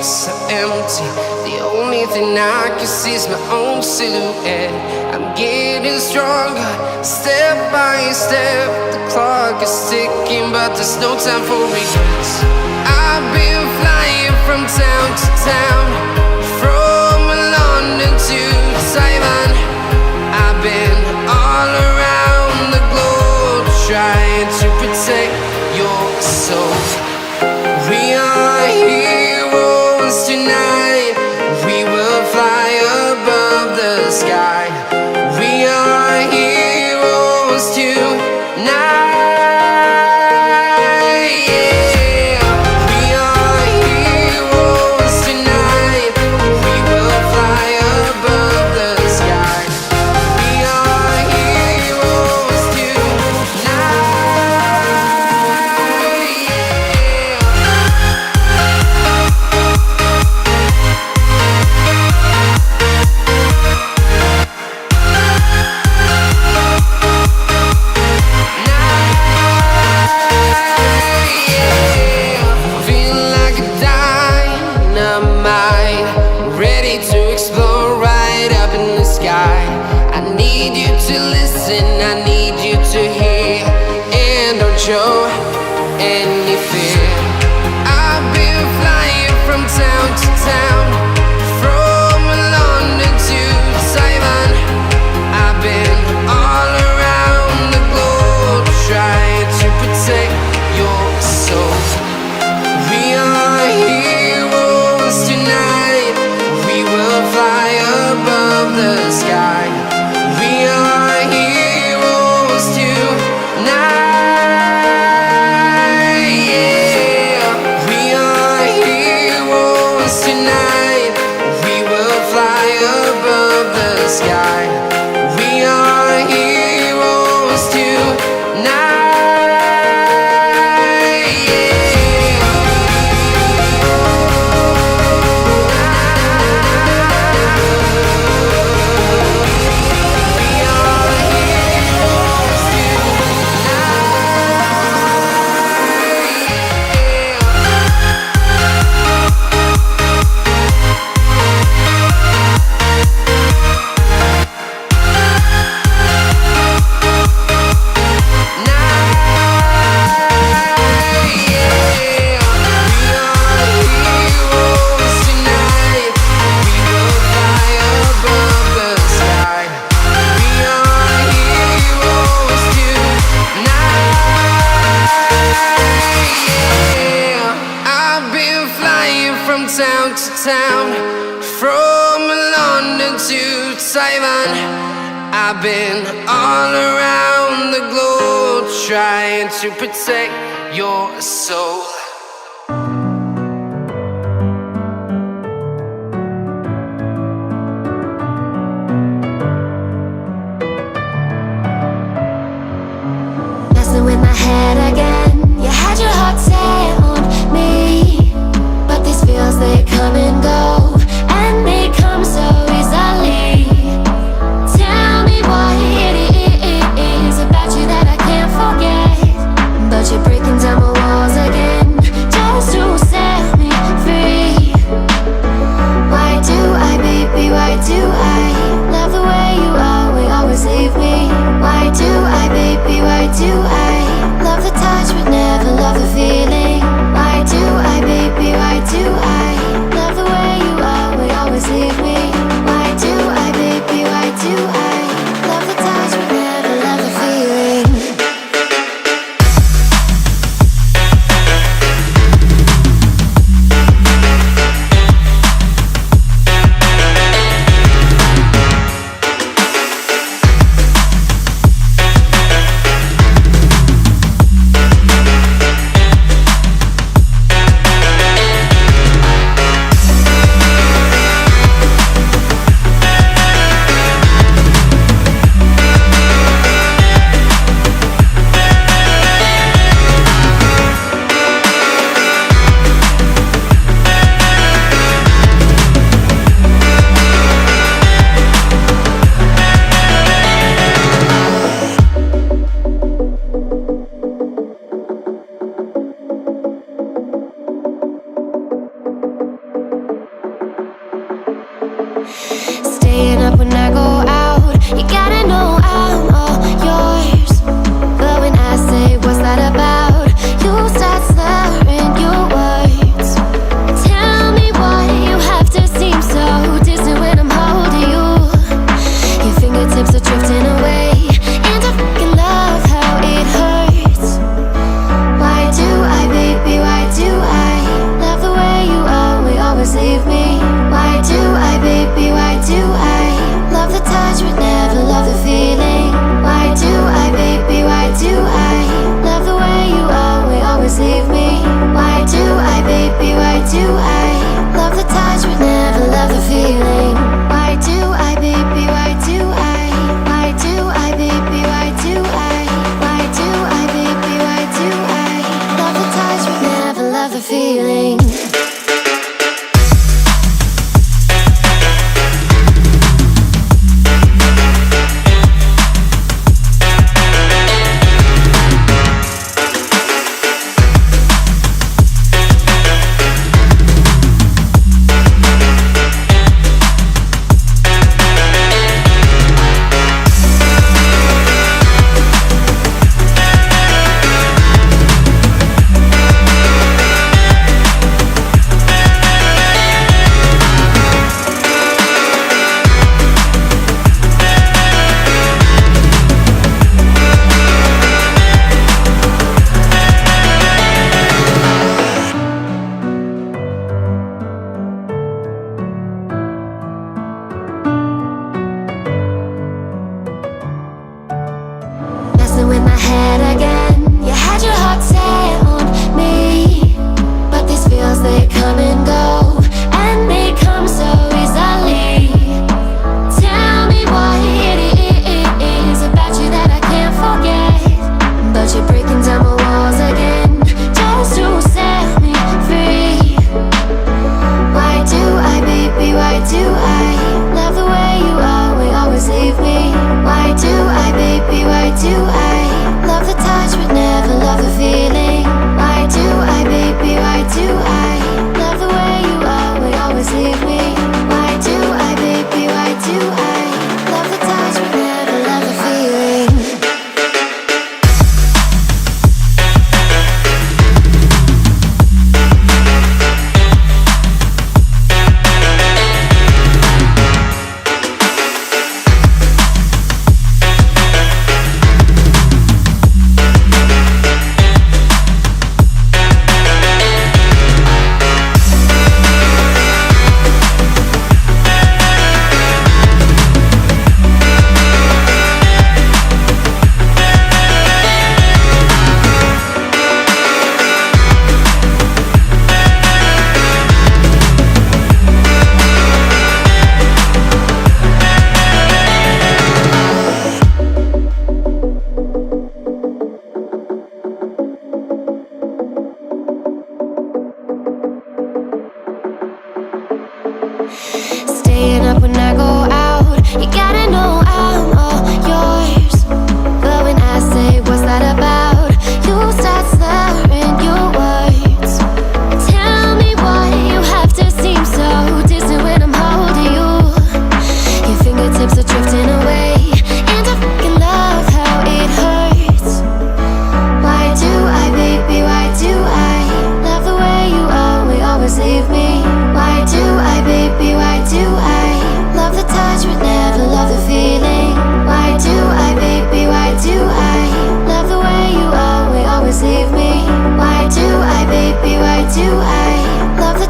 so empty. The only thing I can see is my own silhouette. I'm getting stronger, step by step. The clock is ticking, but there's no time for regrets. I've been flying from town to town, from London to Taiwan. I've been all around the globe, trying to protect your soul. We are heroes tonight. We will fly above the sky. We are heroes tonight. Yeah. We are heroes tonight. We will fly above the sky. We are heroes tonight. I need you to hear, and don't show any fear. I've been flying from town to town, from London to Taiwan. I've been all around the globe, trying to protect your soul. We are heroes tonight. We will fly above the sky. We are heroes tonight. Yeah. We are heroes tonight. We will fly above the sky. We are heroes tonight. Town to town, from London to Taiwan. I've been all around the globe, trying to protect your soul. Messing with my head again. You had your heart set on me, but these feels, they come and go, and they come so easily. Tell me what it is about you that I can't forget, but you're breaking down my walls again.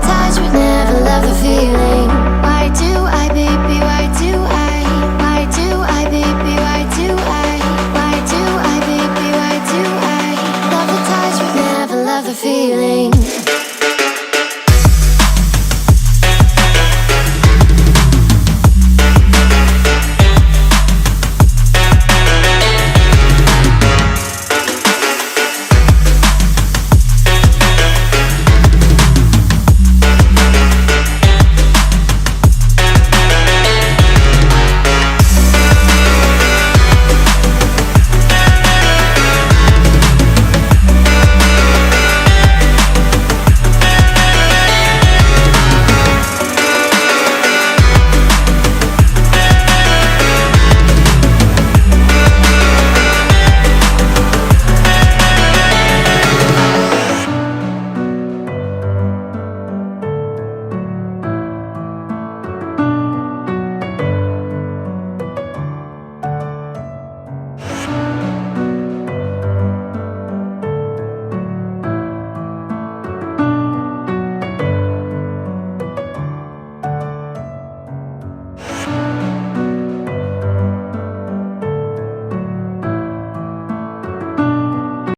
touch but never love the feeling.